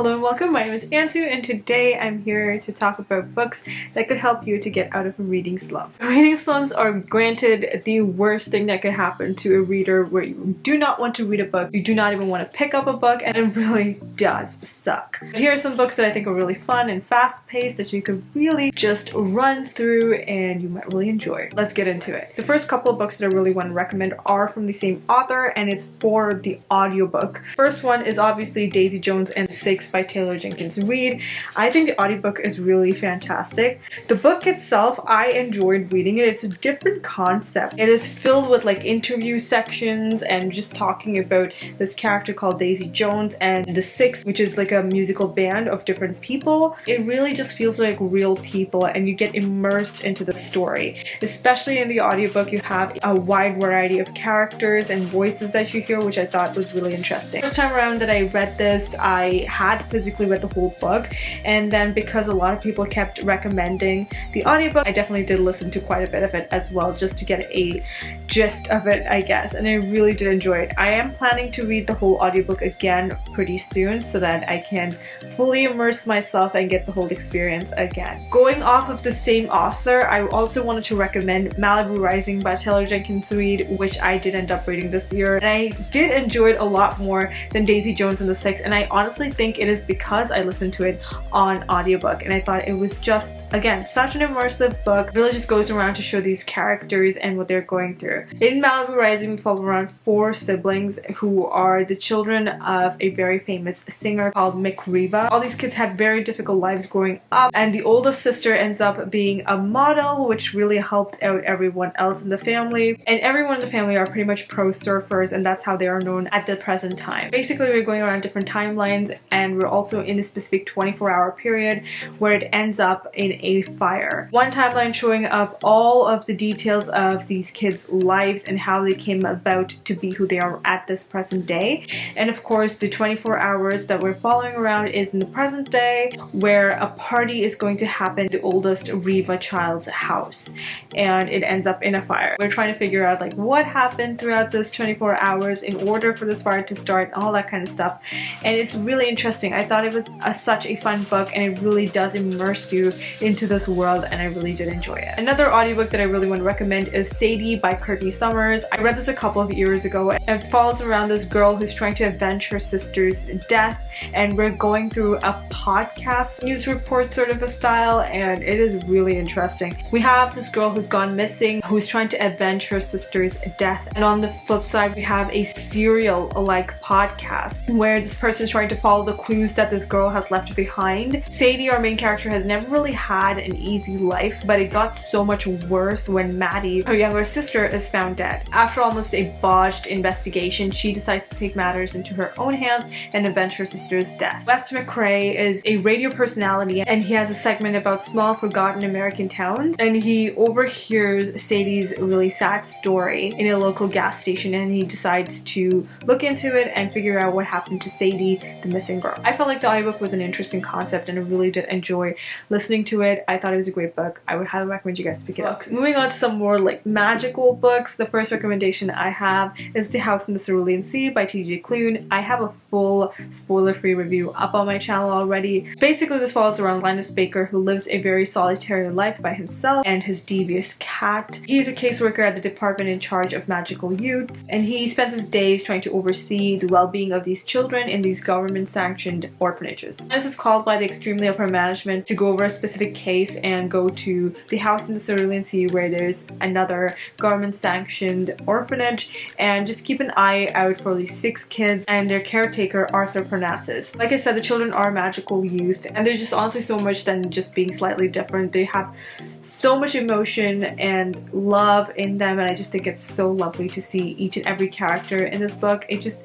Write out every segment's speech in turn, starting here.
Hello and welcome, my name is Ansu and today I'm here to talk about books that could help you to get out of a reading slump. Reading slumps are granted the worst thing that could happen to a reader where you do not want to read a book, you do not even want to pick up a book, and it really does suck. But here are some books that I think are really fun and fast-paced that you could really just run through and you might really enjoy. Let's get into it. The first couple of books that I really want to recommend are from the same author and it's for the audiobook. First one is obviously Daisy Jones and the Six by Taylor Jenkins Reid. I think the audiobook is really fantastic. The book itself, I enjoyed reading it. It's a different concept. It is filled with like interview sections and just talking about this character called Daisy Jones and the Six, which is like a musical band of different people. It really just feels like real people and you get immersed into the story. Especially in the audiobook, you have a wide variety of characters and voices that you hear, which I thought was really interesting. First time around that I read this, I had physically read the whole book, and then because a lot of people kept recommending the audiobook, I definitely did listen to quite a bit of it as well just to get a gist of it, I guess, and I really did enjoy it. I am planning to read the whole audiobook again pretty soon so that I can fully immerse myself and get the whole experience again. Going off of the same author, I also wanted to recommend Malibu Rising by Taylor Jenkins Reid, which I did end up reading this year, and I did enjoy it a lot more than Daisy Jones and the Six, and I honestly think it is because I listened to it on audiobook and I thought it was just, again, such an immersive book. It really just goes around to show these characters and what they're going through. In Malibu Rising, we follow around 4 siblings who are the children of a very famous singer called Reba. All these kids had very difficult lives growing up, and the oldest sister ends up being a model, which really helped out everyone else in the family. And everyone in the family are pretty much pro surfers, and that's how they are known at the present time. Basically, we're going around different timelines, and we're also in a specific 24-hour period where it ends up in a fire. One timeline showing up all of the details of these kids' lives and how they came about to be who they are at this present day. And of course, the 24 hours that we're following around is in the present day where a party is going to happen at the oldest Reba child's house, and it ends up in a fire. We're trying to figure out like what happened throughout this 24 hours in order for this fire to start, all that kind of stuff. And it's really interesting. I thought it was such a fun book, and it really does immerse you into this world, and I really did enjoy it. Another audiobook that I really want to recommend is Sadie by Courtney Summers. I read this a couple of years ago, and it follows around this girl who's trying to avenge her sister's death, and we're going through a podcast news report sort of a style, and it is really interesting. We have this girl who's gone missing who's trying to avenge her sister's death, and on the flip side we have a serial-like podcast where this person is trying to follow the clues that this girl has left behind. Sadie, our main character, has never really had an easy life, but it got so much worse when Maddie, her younger sister, is found dead. After almost a botched investigation, she decides to take matters into her own hands and avenge her sister's death. Wes McCrae is a radio personality, and he has a segment about small forgotten American towns, and he overhears Sadie's really sad story in a local gas station, and he decides to look into it and figure out what happened to Sadie, the missing girl. I felt like the audiobook was an interesting concept and I really did enjoy listening to it. I thought it was a great book. I would highly recommend you guys to pick it up. Moving on to some more like magical books, the first recommendation I have is The House in the Cerulean Sea by TJ Klune. I have a full spoiler-free review up on my channel already. Basically, this follows around Linus Baker, who lives a very solitary life by himself and his devious cat. He's a caseworker at the department in charge of magical youths, and he spends his days trying to oversee the well-being of these children in these government-sanctioned orphanages. Linus is called by the extremely upper management to go over a specific case and go to the house in the Cerulean Sea where there's another government-sanctioned orphanage and just keep an eye out for these 6 kids and their caretaker Arthur Parnassus. Like I said, the children are magical youth, and they're just honestly so much than just being slightly different. They have so much emotion and love in them, and I just think it's so lovely to see each and every character in this book. It just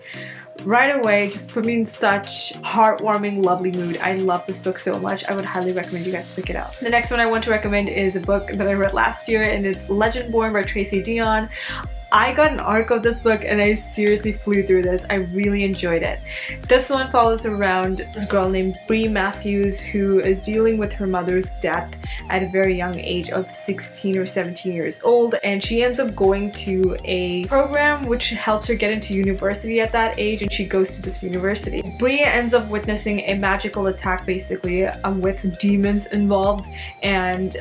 right away just put me in such heartwarming, lovely mood. I love this book so much. I would highly recommend you guys pick it up. The next one I want to recommend is a book that I read last year, and it's Legendborn by Tracy Deonn. I got an arc of this book and I seriously flew through this. I really enjoyed it. This one follows around this girl named Bree Matthews who is dealing with her mother's death at a very young age of 16 or 17 years old, and she ends up going to a program which helps her get into university at that age, and she goes to this university. Bree ends up witnessing a magical attack basically with demons involved, and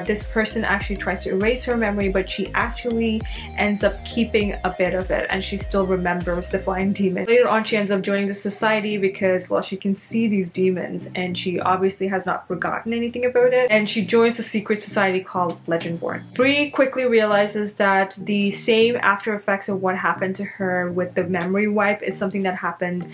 this person actually tries to erase her memory, but she actually ends up keeping a bit of it and she still remembers the flying demon. Later on she ends up joining the society because, well, she can see these demons and she obviously has not forgotten anything about it, and she joins the secret society called Legendborn. Bree quickly realizes that the same after effects of what happened to her with the memory wipe is something that happened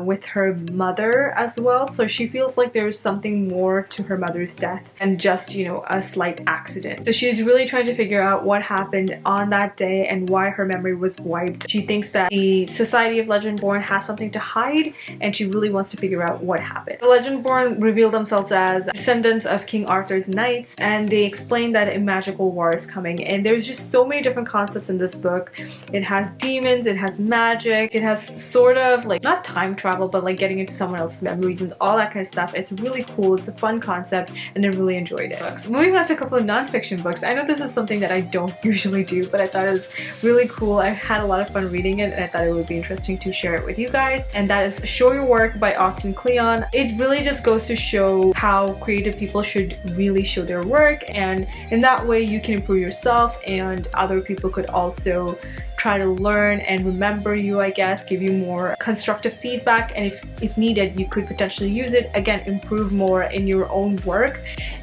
with her mother as well, so she feels like there's something more to her mother's death than just, you know, a slight accident. So she's really trying to figure out what happened on that day and why her memory was wiped. She thinks that the Society of Legendborn has something to hide and she really wants to figure out what happened. The Legendborn reveal themselves as descendants of King Arthur's knights, and they explain that a magical war is coming, and there's just so many different concepts in this book. It has demons, it has magic, it has sort of like not time travel but like getting into someone else's memories and all that kind of stuff. It's really cool, it's a fun concept, and I really enjoyed it. So moving on to a couple of non-fiction books. I know this is something that I don't usually do, but I thought it was really cool. I had a lot of fun reading it and I thought it would be interesting to share it with you guys, and that is Show Your Work by Austin Kleon. It really just goes to show how creative people should really show their work, and in that way you can improve yourself and other people could also try to learn and remember you, I guess, give you more constructive feedback, and if needed you could potentially use it, again, improve more in your own work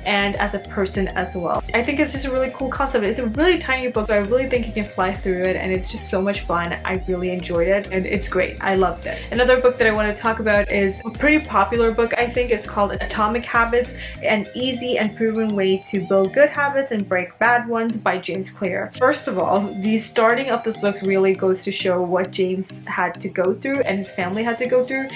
and as a person as well. I think it's just a really cool concept. It's a really tiny book, but I really think you can fly through it and it's just so much fun. I really enjoyed it and it's great. I loved it. Another book that I want to talk about is a pretty popular book, I think. It's called Atomic Habits, an easy and proven way to build good habits and break bad ones by James Clear. First of all, the starting of this book really goes to show what James had to go through and his family had to go through.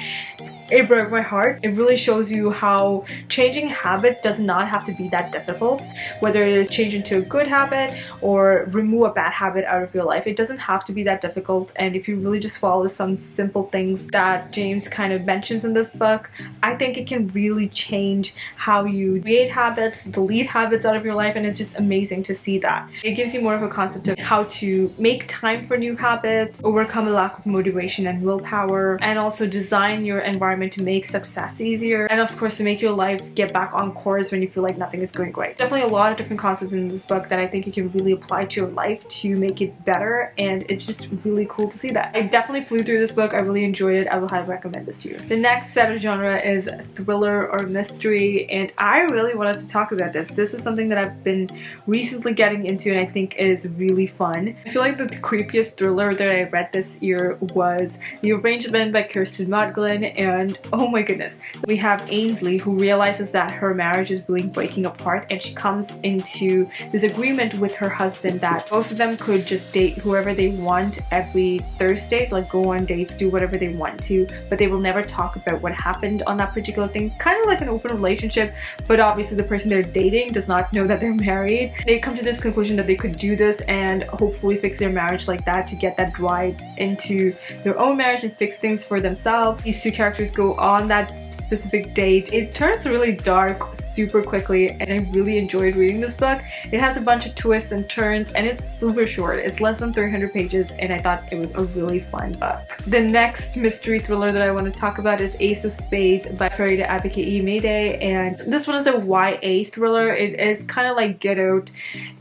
It broke my heart. It really shows you how changing habit does not have to be that difficult. Whether it is change into a good habit or remove a bad habit out of your life, it doesn't have to be that difficult. And if you really just follow some simple things that James kind of mentions in this book, I think it can really change how you create habits, delete habits out of your life, and it's just amazing to see that. It gives you more of a concept of how to make time for new habits, overcome a lack of motivation and willpower, and also design your environment to make success easier, and of course to make your life get back on course when you feel like nothing is going great. Definitely a lot of different concepts in this book that I think you can really apply to your life to make it better, and it's just really cool to see that. I definitely flew through this book. I really enjoyed it. I will highly recommend this to you. The next set of genre is thriller or mystery, and I really wanted to talk about this. This is something that I've been recently getting into and I think is really fun. I feel like the creepiest thriller that I read this year was The Arrangement by Kirsten Modglin, and oh my goodness, we have Ainsley who realizes that her marriage is really breaking apart, and she comes into this agreement with her husband that both of them could just date whoever they want every Thursday, like go on dates, do whatever they want to, but they will never talk about what happened on that particular thing. Kind of like an open relationship, but obviously the person they're dating does not know that they're married. They come to this conclusion that they could do this and hopefully fix their marriage like that to get that drive into their own marriage and fix things for themselves. These two characters go on that specific date. It turns really dark super quickly and I really enjoyed reading this book. It has a bunch of twists and turns and it's super short. It's less than 300 pages and I thought it was a really fun book. The next mystery thriller that I want to talk about is Ace of Spades by Farida Abike Mayday, and this one is a YA thriller. It is kind of like Get Out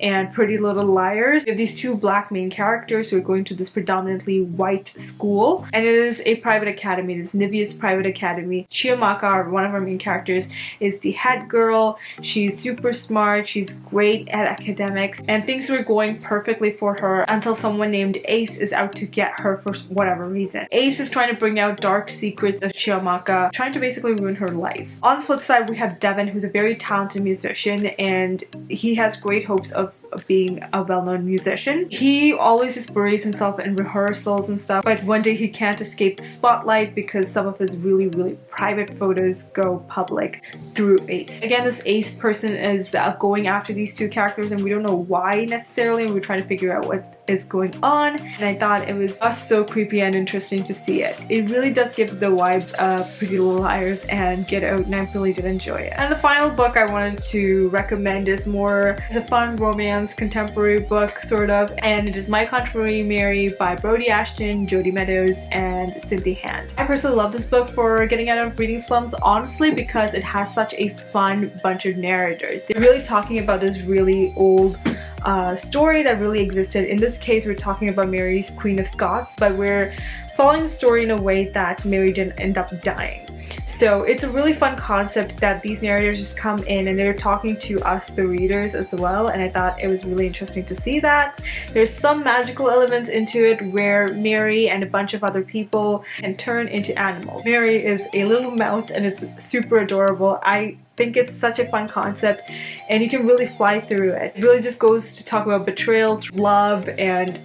and Pretty Little Liars. We have these two black main characters who are going to this predominantly white school, and it is a private academy. It's Nivea's private academy. Chiamaka, one of our main characters, is the head girl. She's super smart, she's great at academics, and things were going perfectly for her until someone named Ace is out to get her for whatever reason. Ace is trying to bring out dark secrets of Chiamaka, trying to basically ruin her life. On the flip side, we have Devin, who's a very talented musician, and he has great hopes of being a well-known musician. He always just buries himself in rehearsals and stuff, but one day he can't escape the spotlight because some of his really private photos go public through Ace. Again, this Ace person is going after these two characters and we don't know why necessarily, and we're trying to figure out what is going on, and I thought it was just so creepy and interesting to see it. It really does give the vibes of Pretty Little Liars and Get Out, and I really did enjoy it. And the final book I wanted to recommend is more a fun romance contemporary book sort of, and it is My Contrary Mary by Brody Ashton, Jody Meadows, and Cynthia Hand. I personally love this book for getting out of reading slumps, honestly, because it has such a fun bunch of narrators. They're really talking about this really old story that really existed. In this case, we're talking about Mary's Queen of Scots, but we're following the story in a way that Mary didn't end up dying. So it's a really fun concept that these narrators just come in and they're talking to us, the readers, as well, and I thought it was really interesting to see that. There's some magical elements into it where Mary and a bunch of other people can turn into animals. Mary is a little mouse and it's super adorable. I think it's such a fun concept and you can really fly through it. It really just goes to talk about betrayal, love, and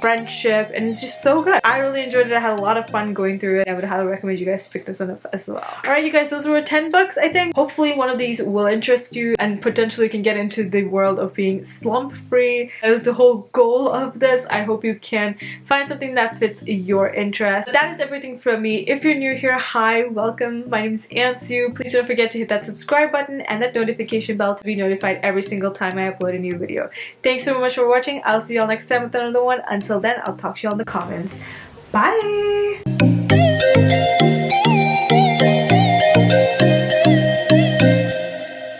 friendship, and it's just so good. I really enjoyed it. I had a lot of fun going through it. I would highly recommend you guys pick this one up as well. Alright you guys, those were 10 books I think. Hopefully one of these will interest you and potentially can get into the world of being slump free. That is the whole goal of this. I hope you can find something that fits your interest. But that is everything from me. If you're new here, hi, welcome. My name is Ansu. Please don't forget to hit that subscribe button and that notification bell to be notified every single time I upload a new video. Thanks so much for watching. I'll see y'all next time with another one. Until then, I'll talk to y'all in the comments. Bye!